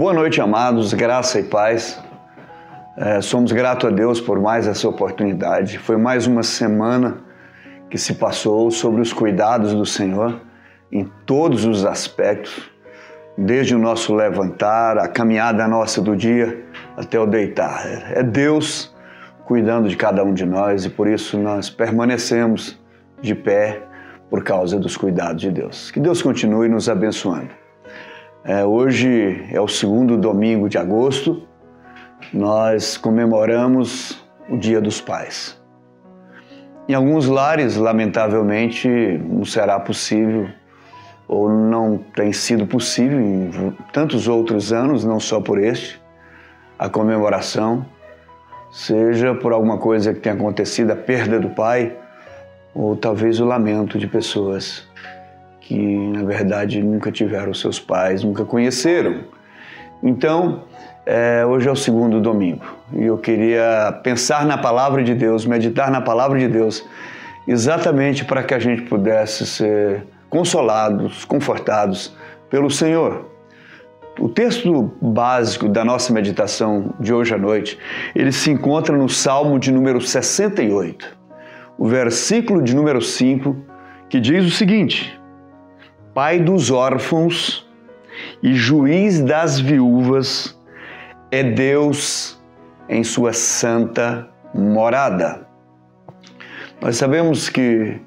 Boa noite, amados, graça e paz. Somos gratos a Deus por mais essa oportunidade. Foi mais uma semana que se passou sobre os cuidados do Senhor em todos os aspectos, desde o nosso levantar, a caminhada nossa do dia até o deitar. É Deus cuidando de cada um de nós e por isso nós permanecemos de pé por causa dos cuidados de Deus. Que Deus continue nos abençoando. Hoje é o segundo domingo de agosto, nós comemoramos o Dia dos Pais. Em alguns lares, lamentavelmente, não será possível ou não tem sido possível em tantos outros anos, não só por este, a comemoração, seja por alguma coisa que tenha acontecido, a perda do pai, ou talvez o lamento de pessoas que, na verdade, nunca tiveram seus pais, nunca conheceram. Então, hoje é o segundo domingo e eu queria pensar na Palavra de Deus, meditar na Palavra de Deus, exatamente para que a gente pudesse ser consolados, confortados pelo Senhor. O texto básico da nossa meditação de hoje à noite, ele se encontra no Salmo de número 68, o versículo de número 5, que diz o seguinte: Pai dos órfãos e juiz das viúvas é Deus em sua santa morada. Nós sabemos que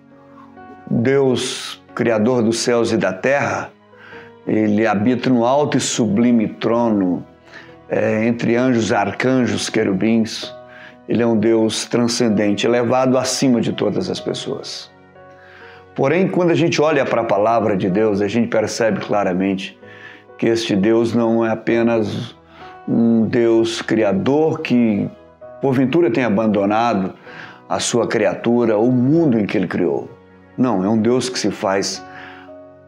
Deus, Criador dos céus e da terra, Ele habita no alto e sublime trono, entre anjos, arcanjos, querubins. Ele é um Deus transcendente, elevado acima de todas as pessoas. Porém, quando a gente olha para a palavra de Deus, a gente percebe claramente que este Deus não é apenas um Deus criador que, porventura, tem abandonado a sua criatura, o mundo em que Ele criou. Não, é um Deus que se faz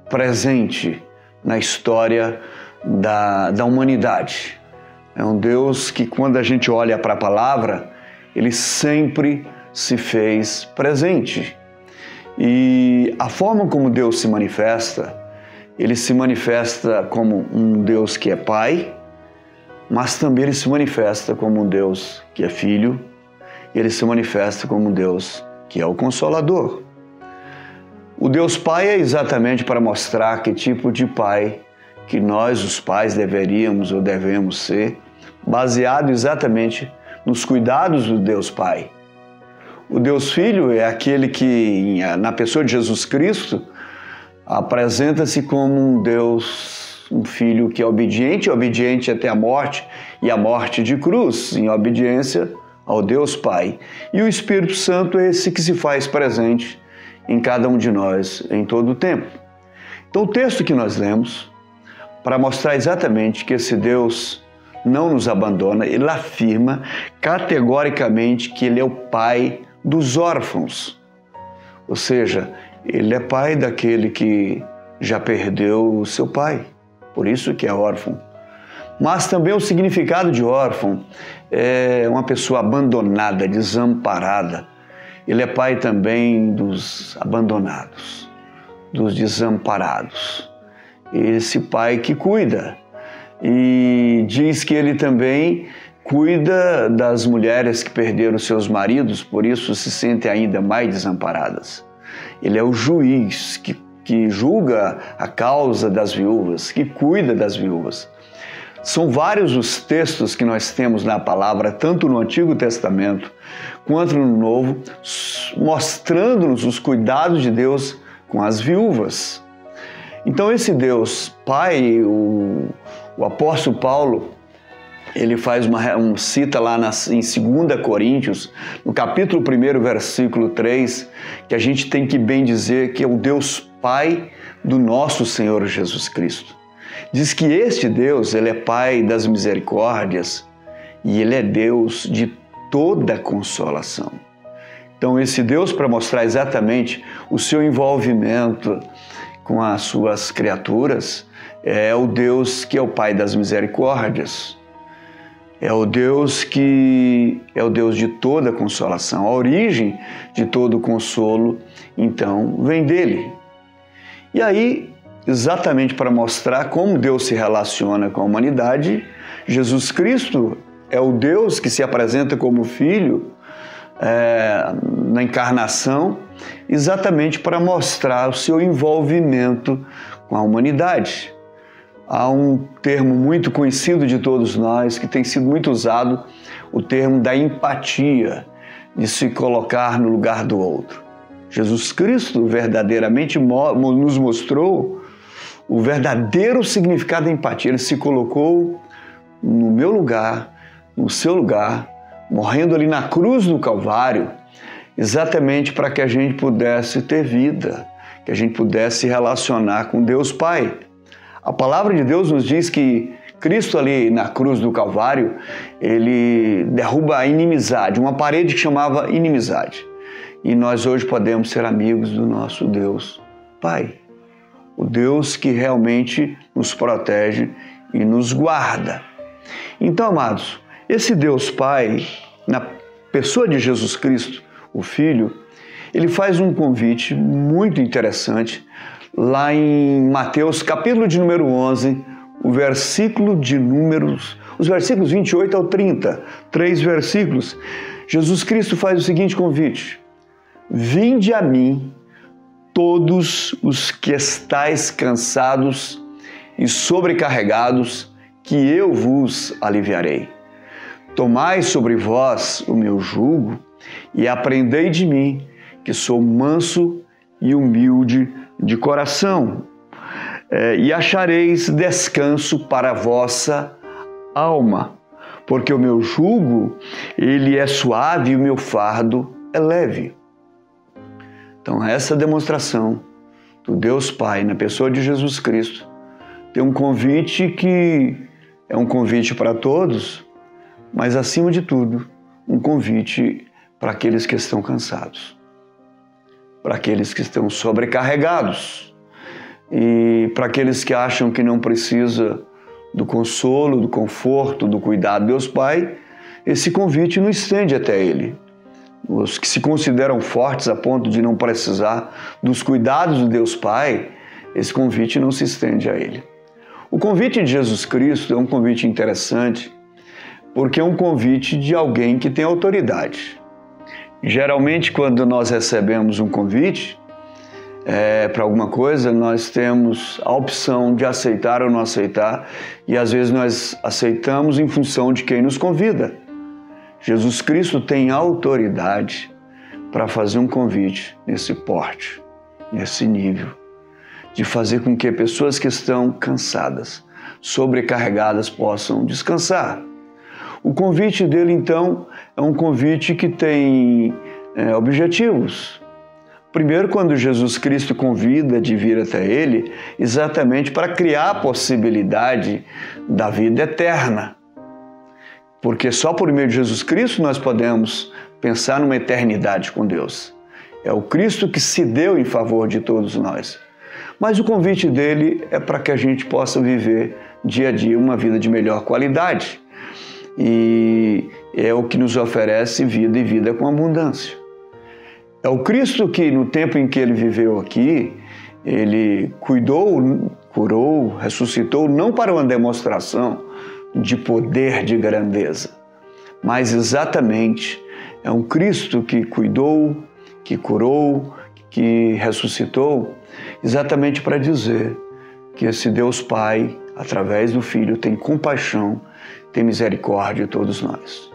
presente na história da humanidade. É um Deus que, quando a gente olha para a palavra, Ele sempre se fez presente. E a forma como Deus se manifesta, Ele se manifesta como um Deus que é Pai, mas também Ele se manifesta como um Deus que é Filho, e Ele se manifesta como um Deus que é o Consolador. O Deus Pai é exatamente para mostrar que tipo de Pai que nós, os pais, deveríamos ou devemos ser, baseado exatamente nos cuidados do Deus Pai. O Deus Filho é aquele que, na pessoa de Jesus Cristo, apresenta-se como um Deus, um Filho que é obediente até a morte e a morte de cruz, em obediência ao Deus Pai. E o Espírito Santo é esse que se faz presente em cada um de nós em todo o tempo. Então, o texto que nós lemos, para mostrar exatamente que esse Deus não nos abandona, ele afirma categoricamente que Ele é o Pai dos órfãos. Ou seja, Ele é pai daquele que já perdeu o seu pai, por isso que é órfão. Mas também o significado de órfão é uma pessoa abandonada, desamparada. Ele é pai também dos abandonados, dos desamparados. Esse pai que cuida. E diz que Ele também cuida das mulheres que perderam seus maridos, por isso se sentem ainda mais desamparadas. Ele é o juiz que julga a causa das viúvas, que cuida das viúvas. São vários os textos que nós temos na palavra, tanto no Antigo Testamento quanto no Novo, mostrando-nos os cuidados de Deus com as viúvas. Então esse Deus Pai, o apóstolo Paulo, ele faz cita lá em 2 Coríntios, no capítulo 1, versículo 3, que a gente tem que bem dizer que é o Deus Pai do nosso Senhor Jesus Cristo. Diz que este Deus, Ele é Pai das misericórdias e Ele é Deus de toda consolação. Então esse Deus, para mostrar exatamente o seu envolvimento com as suas criaturas, é o Deus que é o Pai das misericórdias. É o Deus que é o Deus de toda consolação. A origem de todo consolo, então, vem dele. E aí, exatamente para mostrar como Deus se relaciona com a humanidade. Jesus Cristo é o Deus que se apresenta como Filho na encarnação, exatamente para mostrar o seu envolvimento com a humanidade. Há um termo muito conhecido de todos nós, que tem sido muito usado, o termo da empatia, de se colocar no lugar do outro. Jesus Cristo verdadeiramente nos mostrou o verdadeiro significado da empatia. Ele se colocou no meu lugar, no seu lugar, morrendo ali na cruz do Calvário, exatamente para que a gente pudesse ter vida, que a gente pudesse se relacionar com Deus Pai. A palavra de Deus nos diz que Cristo ali na cruz do Calvário, ele derruba a inimizade, uma parede que chamava inimizade. E nós hoje podemos ser amigos do nosso Deus Pai, o Deus que realmente nos protege e nos guarda. Então, amados, esse Deus Pai, na pessoa de Jesus Cristo, o Filho, ele faz um convite muito interessante lá em Mateus, capítulo de número 11, o versículo de números, os versículos 28 ao 30, 3 versículos. Jesus Cristo faz o seguinte convite: vinde a mim, todos os que estáis cansados e sobrecarregados, que eu vos aliviarei. Tomai sobre vós o meu jugo e aprendei de mim, que sou manso e humilde de coração, e achareis descanso para a vossa alma, porque o meu jugo, ele é suave e o meu fardo é leve. Então, essa demonstração do Deus Pai, na pessoa de Jesus Cristo, tem um convite que é um convite para todos, mas, acima de tudo, um convite para aqueles que estão cansados, para aqueles que estão sobrecarregados e para aqueles que acham que não precisa do consolo, do conforto, do cuidado de Deus Pai. Esse convite não estende até ele. Os que se consideram fortes a ponto de não precisar dos cuidados de Deus Pai, esse convite não se estende a ele. O convite de Jesus Cristo é um convite interessante, porque é um convite de alguém que tem autoridade. Geralmente, quando nós recebemos um convite para alguma coisa, nós temos a opção de aceitar ou não aceitar, e às vezes nós aceitamos em função de quem nos convida. Jesus Cristo tem autoridade para fazer um convite nesse porte, nesse nível, de fazer com que pessoas que estão cansadas, sobrecarregadas, possam descansar. O convite dele, então, é um convite que tem objetivos. Primeiro, quando Jesus Cristo convida de vir até ele, exatamente para criar a possibilidade da vida eterna. Porque só por meio de Jesus Cristo nós podemos pensar numa eternidade com Deus. É o Cristo que se deu em favor de todos nós. Mas o convite dele é para que a gente possa viver dia a dia uma vida de melhor qualidade. E é o que nos oferece vida e vida com abundância. É o Cristo que, no tempo em que ele viveu aqui, ele cuidou, curou, ressuscitou, não para uma demonstração de poder, de grandeza, mas exatamente é um Cristo que cuidou, que curou, que ressuscitou, exatamente para dizer que esse Deus Pai, através do Filho, tem compaixão, tem misericórdia de todos nós.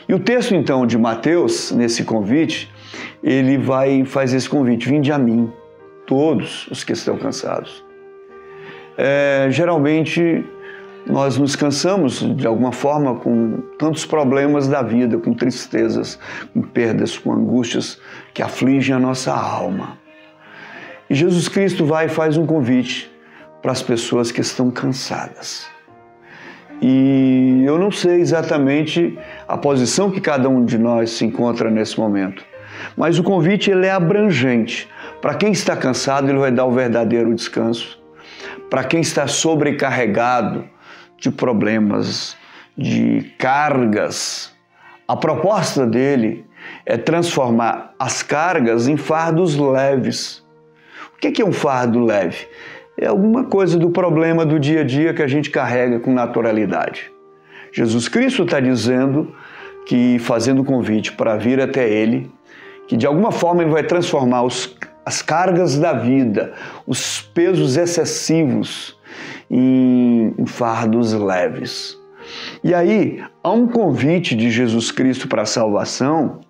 E o texto, então, de Mateus, nesse convite, ele faz esse convite: vinde a mim, todos os que estão cansados. Geralmente, nós nos cansamos, de alguma forma, com tantos problemas da vida, com tristezas, com perdas, com angústias que afligem a nossa alma. E Jesus Cristo vai e faz um convite para as pessoas que estão cansadas. E eu não sei exatamente a posição que cada um de nós se encontra nesse momento, mas o convite ele é abrangente. Para quem está cansado, ele vai dar o verdadeiro descanso. Para quem está sobrecarregado de problemas, de cargas, a proposta dele é transformar as cargas em fardos leves. O que é um fardo leve? é alguma coisa do problema do dia a dia que a gente carrega com naturalidade. Jesus Cristo está dizendo que, fazendo o convite para vir até Ele, que de alguma forma Ele vai transformar as cargas da vida, os pesos excessivos em fardos leves. E aí, há um convite de Jesus Cristo para a salvação,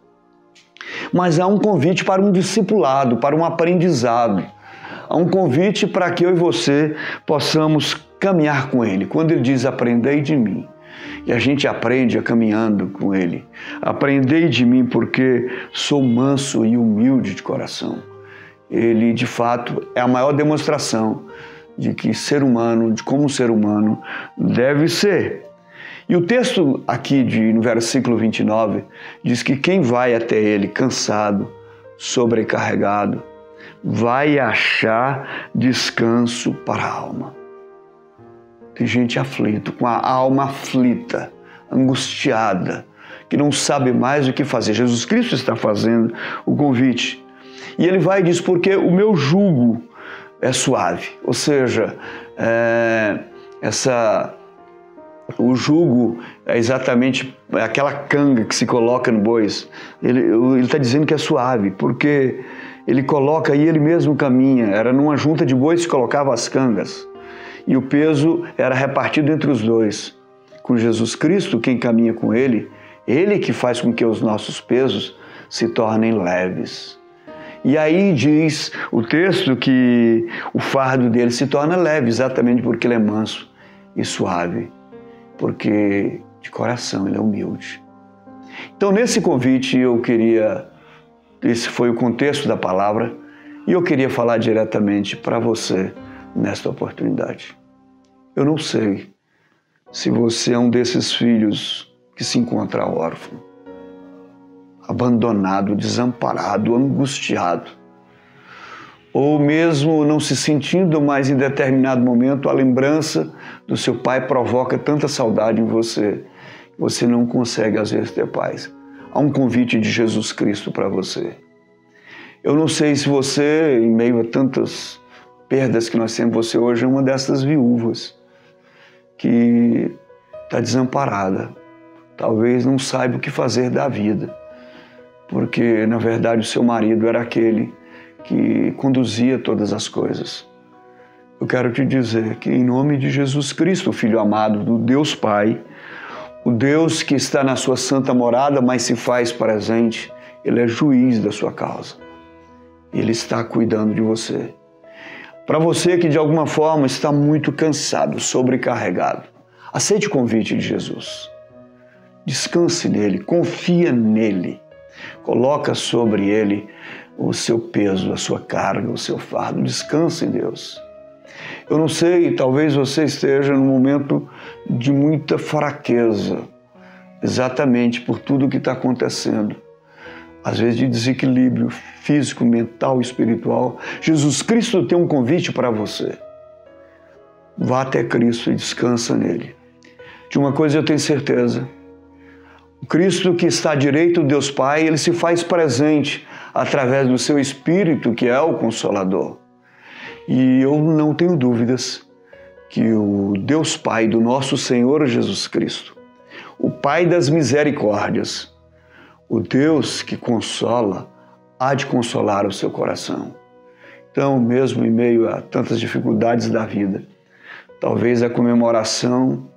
mas há um convite para um discipulado, para um aprendizado. Há um convite para que eu e você possamos caminhar com Ele. Quando Ele diz, aprendei de mim, e a gente aprende caminhando com Ele. Aprendei de mim porque sou manso e humilde de coração. Ele, de fato, é a maior demonstração de que ser humano, de como um ser humano deve ser. E o texto aqui no versículo 29 diz que quem vai até Ele cansado, sobrecarregado, vai achar descanso para a alma. Tem gente aflita, com a alma aflita, angustiada, que não sabe mais o que fazer. Jesus Cristo está fazendo o convite. E Ele vai e diz, porque o meu jugo é suave. Ou seja, o jugo é exatamente aquela canga que se coloca no bois. Ele está dizendo que é suave, porque Ele coloca e Ele mesmo caminha. Era numa junta de bois que se colocava as cangas. E o peso era repartido entre os dois. Com Jesus Cristo, quem caminha com Ele, Ele que faz com que os nossos pesos se tornem leves. E aí diz o texto que o fardo dele se torna leve, exatamente porque Ele é manso e suave, porque de coração Ele é humilde. Então, nesse convite, esse foi o contexto da palavra, e eu queria falar diretamente para você nesta oportunidade. Eu não sei se você é um desses filhos que se encontra órfão, abandonado, desamparado, angustiado, ou mesmo não se sentindo mais em determinado momento, a lembrança do seu pai provoca tanta saudade em você, que você não consegue às vezes ter paz. Há um convite de Jesus Cristo para você. Eu não sei se você, em meio a tantas perdas que nós temos, você hoje é uma dessas viúvas que está desamparada. Talvez não saiba o que fazer da vida, porque, na verdade, o seu marido era aquele que conduzia todas as coisas. Eu quero te dizer que, em nome de Jesus Cristo, o Filho amado do Deus Pai, o Deus que está na sua santa morada, mas se faz presente, Ele é juiz da sua causa. Ele está cuidando de você. Para você que, de alguma forma, está muito cansado, sobrecarregado, aceite o convite de Jesus. Descanse nele, confia nele. Coloca sobre Ele o seu peso, a sua carga, o seu fardo. Descanse em Deus. Eu não sei, talvez você esteja num momento de muita fraqueza, exatamente por tudo o que está acontecendo. Às vezes de desequilíbrio físico, mental, espiritual. Jesus Cristo tem um convite para você. Vá até Cristo e descansa nele. De uma coisa eu tenho certeza. O Cristo que está à direita do Deus Pai, Ele se faz presente através do seu Espírito, que é o Consolador. E eu não tenho dúvidas que o Deus Pai do nosso Senhor Jesus Cristo, o Pai das misericórdias, o Deus que consola, há de consolar o seu coração. Então, mesmo em meio a tantas dificuldades da vida, talvez a comemoração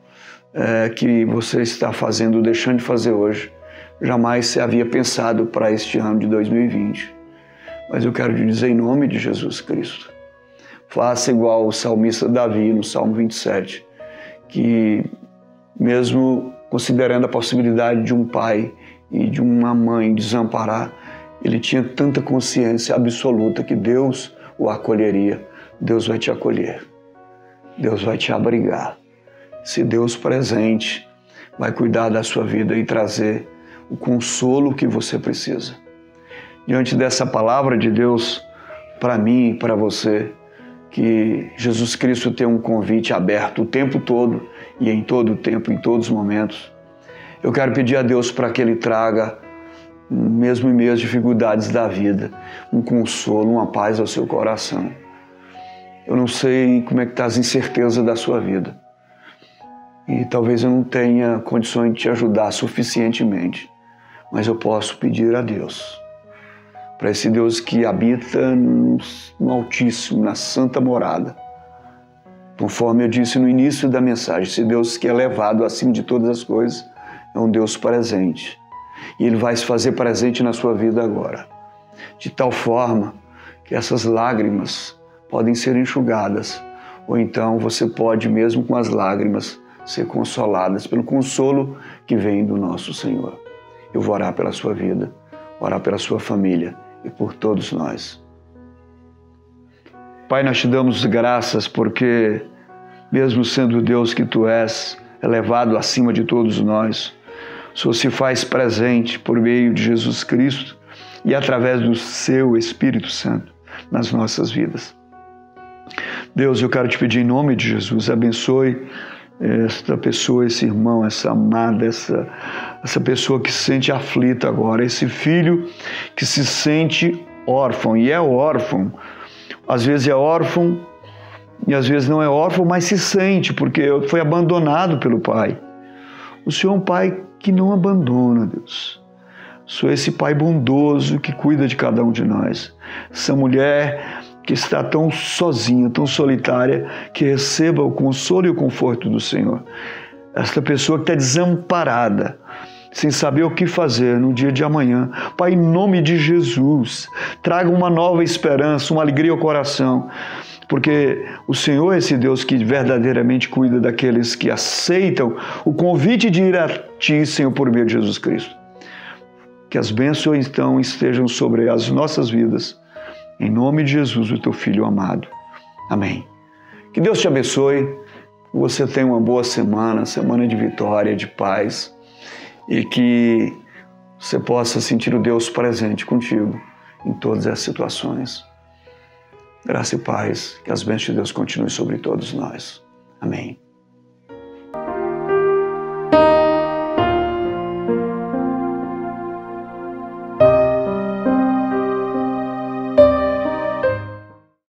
que você está fazendo, deixando de fazer hoje, jamais se havia pensado para este ano de 2020. Mas eu quero te dizer em nome de Jesus Cristo, faça igual o salmista Davi no Salmo 27, que mesmo considerando a possibilidade de um pai e de uma mãe desamparar, ele tinha tanta consciência absoluta que Deus o acolheria. Deus vai te acolher. Deus vai te abrigar. Se Deus presente vai cuidar da sua vida e trazer o consolo que você precisa. Diante dessa palavra de Deus, para mim e para você, que Jesus Cristo tem um convite aberto o tempo todo e em todo o tempo, em todos os momentos. Eu quero pedir a Deus para que Ele traga, mesmo em meio às dificuldades da vida, um consolo, uma paz ao seu coração. Eu não sei como é que está as incertezas da sua vida. E talvez eu não tenha condições de te ajudar suficientemente. Mas eu posso pedir a Deus, para esse Deus que habita no Altíssimo, na Santa Morada. Conforme eu disse no início da mensagem, esse Deus que é elevado acima de todas as coisas, é um Deus presente. E Ele vai se fazer presente na sua vida agora. De tal forma que essas lágrimas podem ser enxugadas. Ou então você pode, mesmo com as lágrimas, ser consoladas pelo consolo que vem do nosso Senhor. Eu vou orar pela sua vida, orar pela sua família e por todos nós. Pai, nós te damos graças porque, mesmo sendo o Deus que Tu és, elevado acima de todos nós, o Senhor se faz presente por meio de Jesus Cristo e através do Seu Espírito Santo nas nossas vidas. Deus, eu quero te pedir em nome de Jesus, abençoe esta pessoa, esse irmão, essa amada, essa pessoa que se sente aflita agora, esse filho que se sente órfão, e é órfão, às vezes é órfão e às vezes não é órfão, mas se sente, porque foi abandonado pelo pai. O Senhor é um pai que não abandona, Deus. Sou esse pai bondoso que cuida de cada um de nós. Essa mulher que está tão sozinha, tão solitária, que receba o consolo e o conforto do Senhor. Esta pessoa que está desamparada, sem saber o que fazer no dia de amanhã. Pai, em nome de Jesus, traga uma nova esperança, uma alegria ao coração, porque o Senhor é esse Deus que verdadeiramente cuida daqueles que aceitam o convite de ir a Ti, Senhor, por meio de Jesus Cristo. Que as bênçãos, então, estejam sobre as nossas vidas, em nome de Jesus, o Teu Filho amado. Amém. Que Deus te abençoe, que você tenha uma boa semana de vitória, de paz, e que você possa sentir o Deus presente contigo em todas as situações. Graça e paz, que as bênçãos de Deus continuem sobre todos nós. Amém.